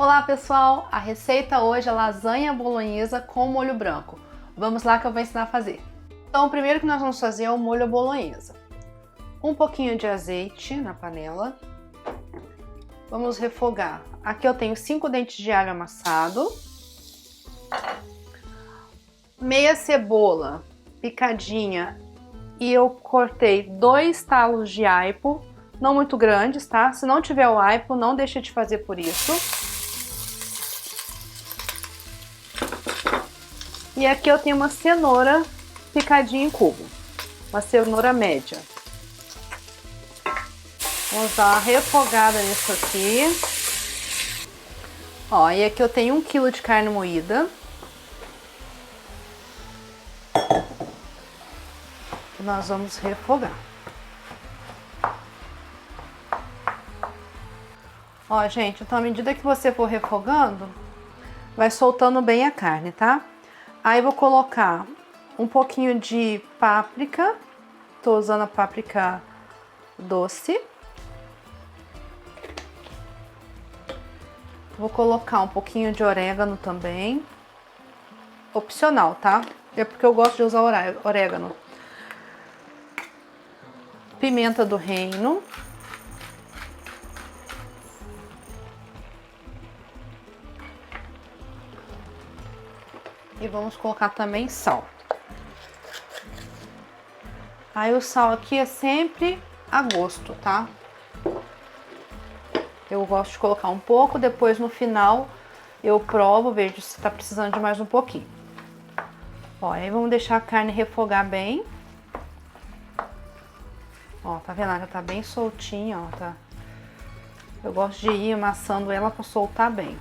Olá pessoal, a receita hoje é lasanha bolonhesa com molho branco. Vamos lá que eu vou ensinar a fazer. Então o primeiro que nós vamos fazer é o molho bolonhesa. Um pouquinho de azeite na panela. Vamos refogar. Aqui eu tenho 5 dentes de alho amassado. Meia cebola picadinha e eu cortei 2 talos de aipo, não muito grandes, tá? Se não tiver o aipo, não deixe de fazer por isso. E aqui eu tenho uma cenoura picadinha em cubo, uma cenoura média. Vamos dar uma refogada nisso aqui. Ó, e aqui eu tenho 1 kg de carne moída. Que nós vamos refogar. Ó, gente, então à medida que você for refogando, vai soltando bem a carne, tá? Aí vou colocar um pouquinho de páprica. Tô usando a páprica doce. Vou colocar um pouquinho de orégano também. Opcional, tá? É porque eu gosto de usar orégano. Pimenta do reino. E vamos colocar também sal. Aí o sal aqui é sempre a gosto, tá? Eu gosto de colocar um pouco, depois no final eu provo, vejo se tá precisando de mais um pouquinho. Ó, aí vamos deixar a carne refogar bem. Ó, tá vendo? Ela tá bem soltinha, ó, tá? Eu gosto de ir amassando ela pra soltar bem.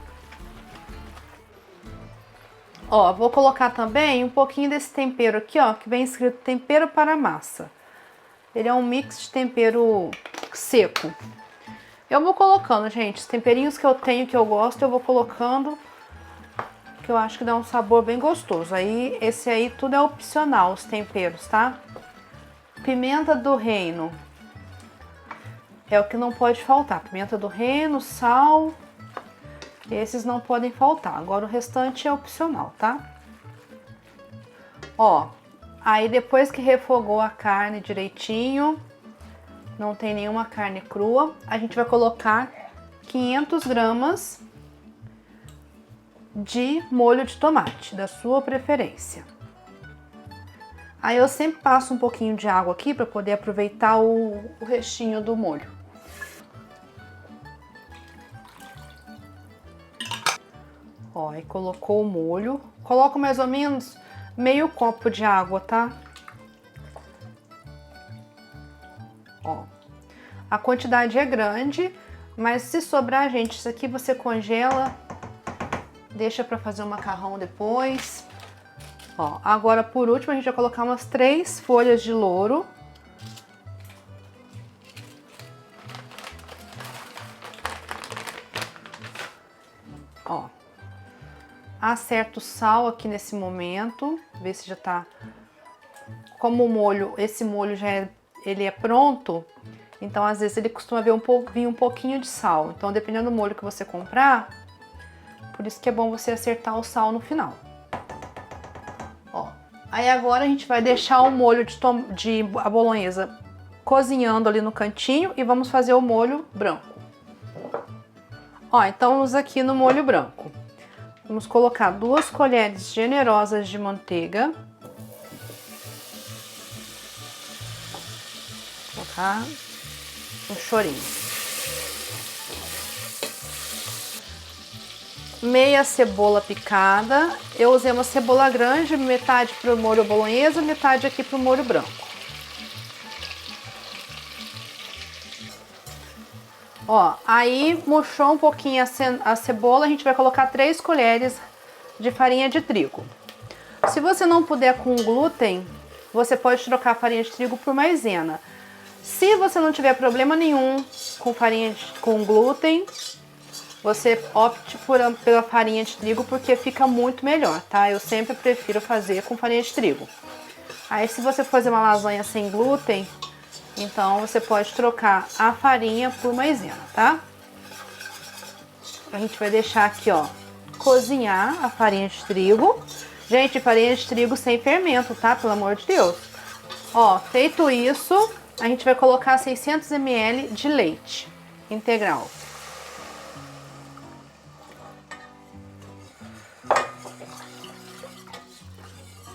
Ó, vou colocar também um pouquinho desse tempero aqui, ó, que vem escrito tempero para massa. Ele é um mix de tempero seco. Eu vou colocando, gente, os temperinhos que eu tenho, que eu gosto, eu vou colocando, que eu acho que dá um sabor bem gostoso. Aí, esse aí tudo é opcional, os temperos, tá? Pimenta do reino. É o que não pode faltar. Pimenta do reino, sal. Esses não podem faltar. Agora o restante é opcional, tá? Ó, aí depois que refogou a carne direitinho, não tem nenhuma carne crua, a gente vai colocar 500 gramas de molho de tomate, da sua preferência. Aí eu sempre passo um pouquinho de água aqui para poder aproveitar o restinho do molho. Ó, aí colocou o molho. Coloco mais ou menos meio copo de água, tá? Ó, a quantidade é grande, mas se sobrar, gente, isso aqui você congela, deixa pra fazer um macarrão depois. Ó, agora por último a gente vai colocar umas 3 folhas de louro. Ó. Acerto o sal aqui nesse momento, ver se já tá. Como o molho, esse molho ele é pronto, então às vezes ele costuma vir um pouquinho de sal. Então dependendo do molho que você comprar, por isso que é bom você acertar o sal no final. Ó, aí agora a gente vai deixar o molho de a bolonhesa cozinhando ali no cantinho e vamos fazer o molho branco. Ó, então vamos aqui no molho branco. Vamos colocar 2 colheres generosas de manteiga. Vou colocar um chorinho. Meia cebola picada. Eu usei uma cebola grande, metade para o molho bolonhesa, metade aqui para o molho branco. Ó, aí murchou um pouquinho a cebola, a gente vai colocar 3 colheres de farinha de trigo. Se você não puder com glúten, você pode trocar a farinha de trigo por maisena. Se você não tiver problema nenhum com com glúten, você opte pela farinha de trigo porque fica muito melhor, tá? Eu sempre prefiro fazer com farinha de trigo. Aí se você fazer uma lasanha sem glúten, então você pode trocar a farinha por maisena, tá? A gente vai deixar aqui, ó, cozinhar a farinha de trigo. Gente, farinha de trigo sem fermento, tá? Pelo amor de Deus. Ó, feito isso, a gente vai colocar 600 ml de leite integral.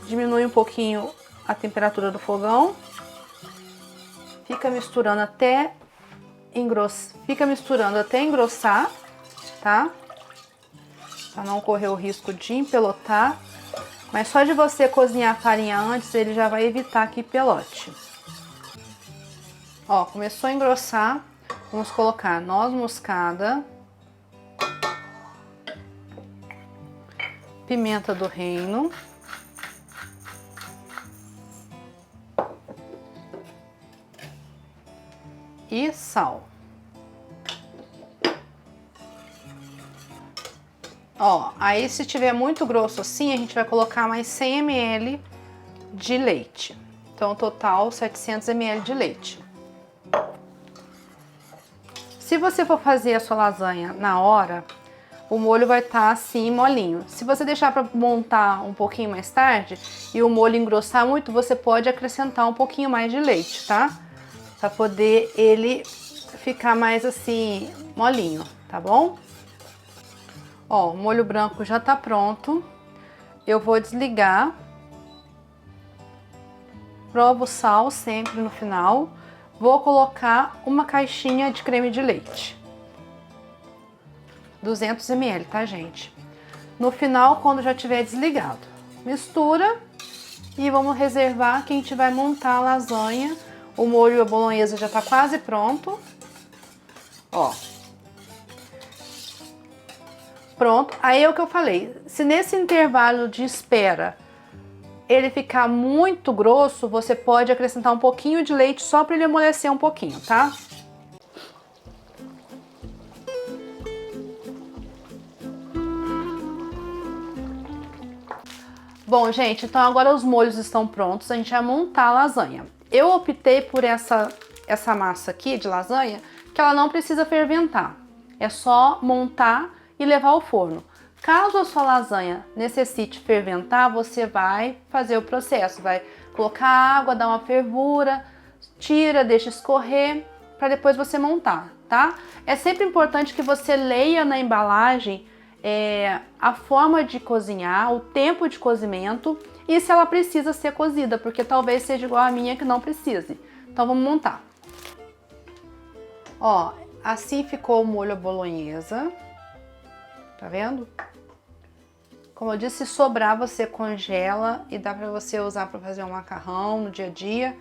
Diminui um pouquinho a temperatura do fogão. Fica misturando até engrossar, tá? Para não correr o risco de empelotar. Mas só de você cozinhar a farinha antes, ele já vai evitar que pelote. Ó, começou a engrossar. Vamos colocar noz moscada, pimenta do reino, e sal. Ó, aí se tiver muito grosso assim, a gente vai colocar mais 100 ml de leite. Então, total 700 ml de leite. Se você for fazer a sua lasanha na hora, o molho vai estar assim molinho. Se você deixar para montar um pouquinho mais tarde e o molho engrossar muito, você pode acrescentar um pouquinho mais de leite, tá? Para poder ele ficar mais assim molinho, tá bom? Ó, o molho branco já tá pronto. Eu vou desligar. Provo o sal sempre no final. Vou colocar uma caixinha de creme de leite. 200 ml, tá, gente? No final, quando já tiver desligado. Mistura e vamos reservar que a gente vai montar a lasanha. O molho à bolonhesa já tá quase pronto. Ó. Pronto. Aí é o que eu falei. Se nesse intervalo de espera ele ficar muito grosso, você pode acrescentar um pouquinho de leite só para ele amolecer um pouquinho, tá? Bom, gente, então agora os molhos estão prontos, a gente vai montar a lasanha. Eu optei por essa massa aqui de lasanha, que ela não precisa ferventar. É só montar e levar ao forno. Caso a sua lasanha necessite ferventar, você vai fazer o processo. Vai colocar água, dar uma fervura, tira, deixa escorrer, para depois você montar, tá? É sempre importante que você leia na embalagem a forma de cozinhar, o tempo de cozimento e se ela precisa ser cozida, porque talvez seja igual a minha que não precise. Então vamos montar. Ó, assim ficou o molho à bolonhesa. Tá vendo? Como eu disse, se sobrar você congela e dá pra você usar pra fazer um macarrão no dia a dia.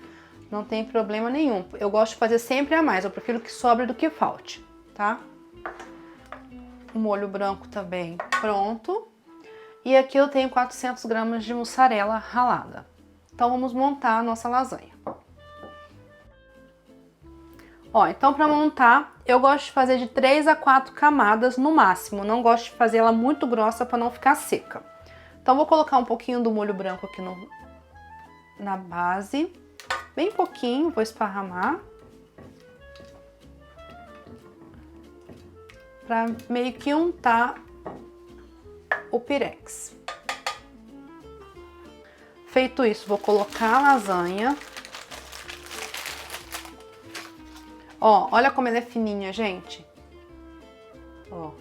Não tem problema nenhum. Eu gosto de fazer sempre a mais, eu prefiro que sobre do que falte, tá? O molho branco também pronto. E aqui eu tenho 400 gramas de mussarela ralada. Então vamos montar a nossa lasanha. Ó, então para montar, eu gosto de fazer de 3 a 4 camadas no máximo. Não gosto de fazer ela muito grossa para não ficar seca. Então vou colocar um pouquinho do molho branco aqui na base. Bem pouquinho, vou esparramar. Para meio que untar o pirex. Feito isso, vou colocar a lasanha. Ó, olha como ela é fininha, gente. Ó.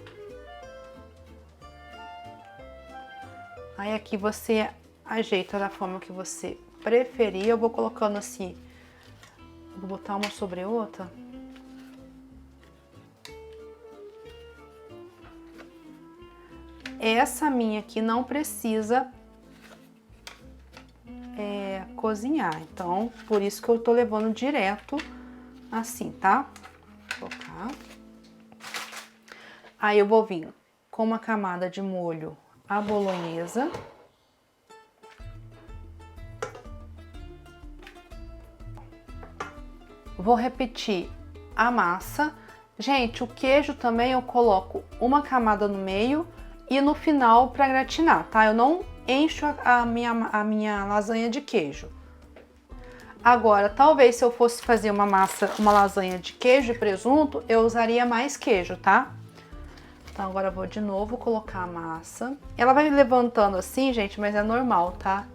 Aí aqui você ajeita da forma que você preferir. Eu vou colocando assim. Vou botar uma sobre outra. Essa minha aqui não precisa cozinhar. Então, por isso que eu tô levando direto assim, tá? Vou colocar. Aí eu vou vir com uma camada de molho à bolonhesa. Vou repetir a massa. Gente, o queijo também eu coloco uma camada no meio e no final para gratinar, tá? Eu não encho a minha lasanha de queijo. Agora, talvez se eu fosse fazer uma lasanha de queijo e presunto, eu usaria mais queijo, tá? Então agora eu vou de novo colocar a massa. Ela vai levantando assim, gente, mas é normal, tá?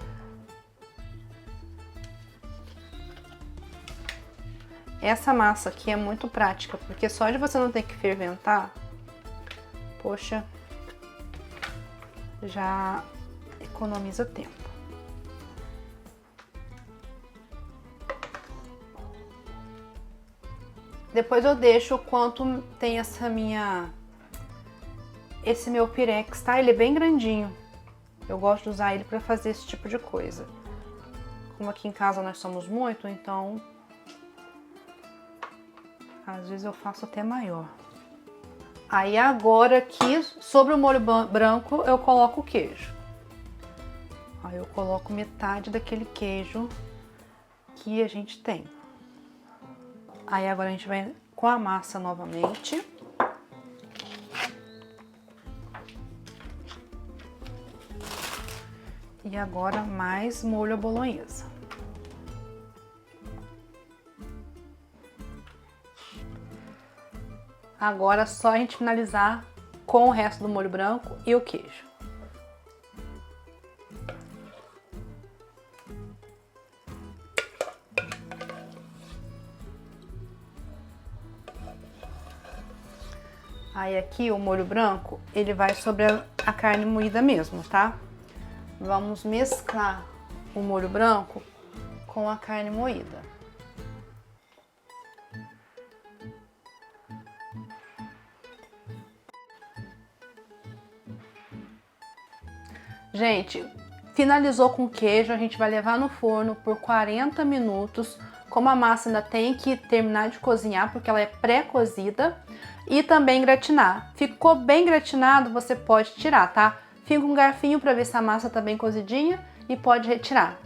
Essa massa aqui é muito prática, porque só de você não ter que ferventar, poxa, já economiza tempo. Depois eu deixo o quanto tem esse meu pirex, tá? Ele é bem grandinho. Eu gosto de usar ele pra fazer esse tipo de coisa. Como aqui em casa nós somos muito, então às vezes eu faço até maior. Aí agora aqui, sobre o molho branco, eu coloco o queijo. Aí eu coloco metade daquele queijo que a gente tem. Aí agora a gente vai com a massa novamente. E agora mais molho à bolonhesa. Agora é só a gente finalizar com o resto do molho branco e o queijo. Aí aqui o molho branco, ele vai sobre a carne moída mesmo, tá? Vamos mesclar o molho branco com a carne moída. Gente, finalizou com queijo, a gente vai levar no forno por 40 minutos. Como a massa ainda tem que terminar de cozinhar, porque ela é pré-cozida. E também gratinar. Ficou bem gratinado, você pode tirar, tá? Fica um garfinho para ver se a massa tá bem cozidinha e pode retirar.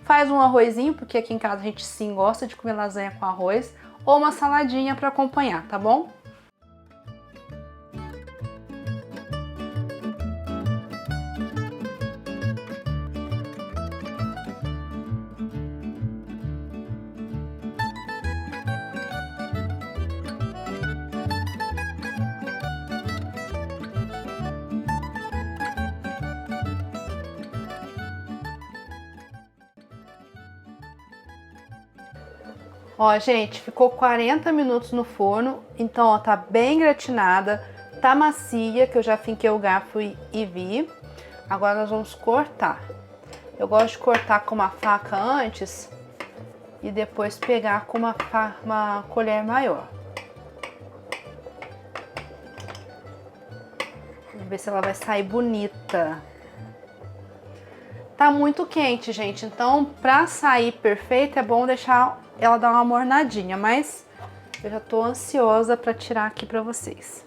Faz um arrozinho, porque aqui em casa a gente sim gosta de comer lasanha com arroz, ou uma saladinha para acompanhar, tá bom? Ó, gente, ficou 40 minutos no forno, então, ó, tá bem gratinada, tá macia, que eu já finquei o garfo e vi. Agora nós vamos cortar. Eu gosto de cortar com uma faca antes e depois pegar com uma colher maior. Vamos ver se ela vai sair bonita. Tá muito quente, gente, então pra sair perfeita é bom deixar ela dar uma mornadinha, mas eu já tô ansiosa pra tirar aqui pra vocês.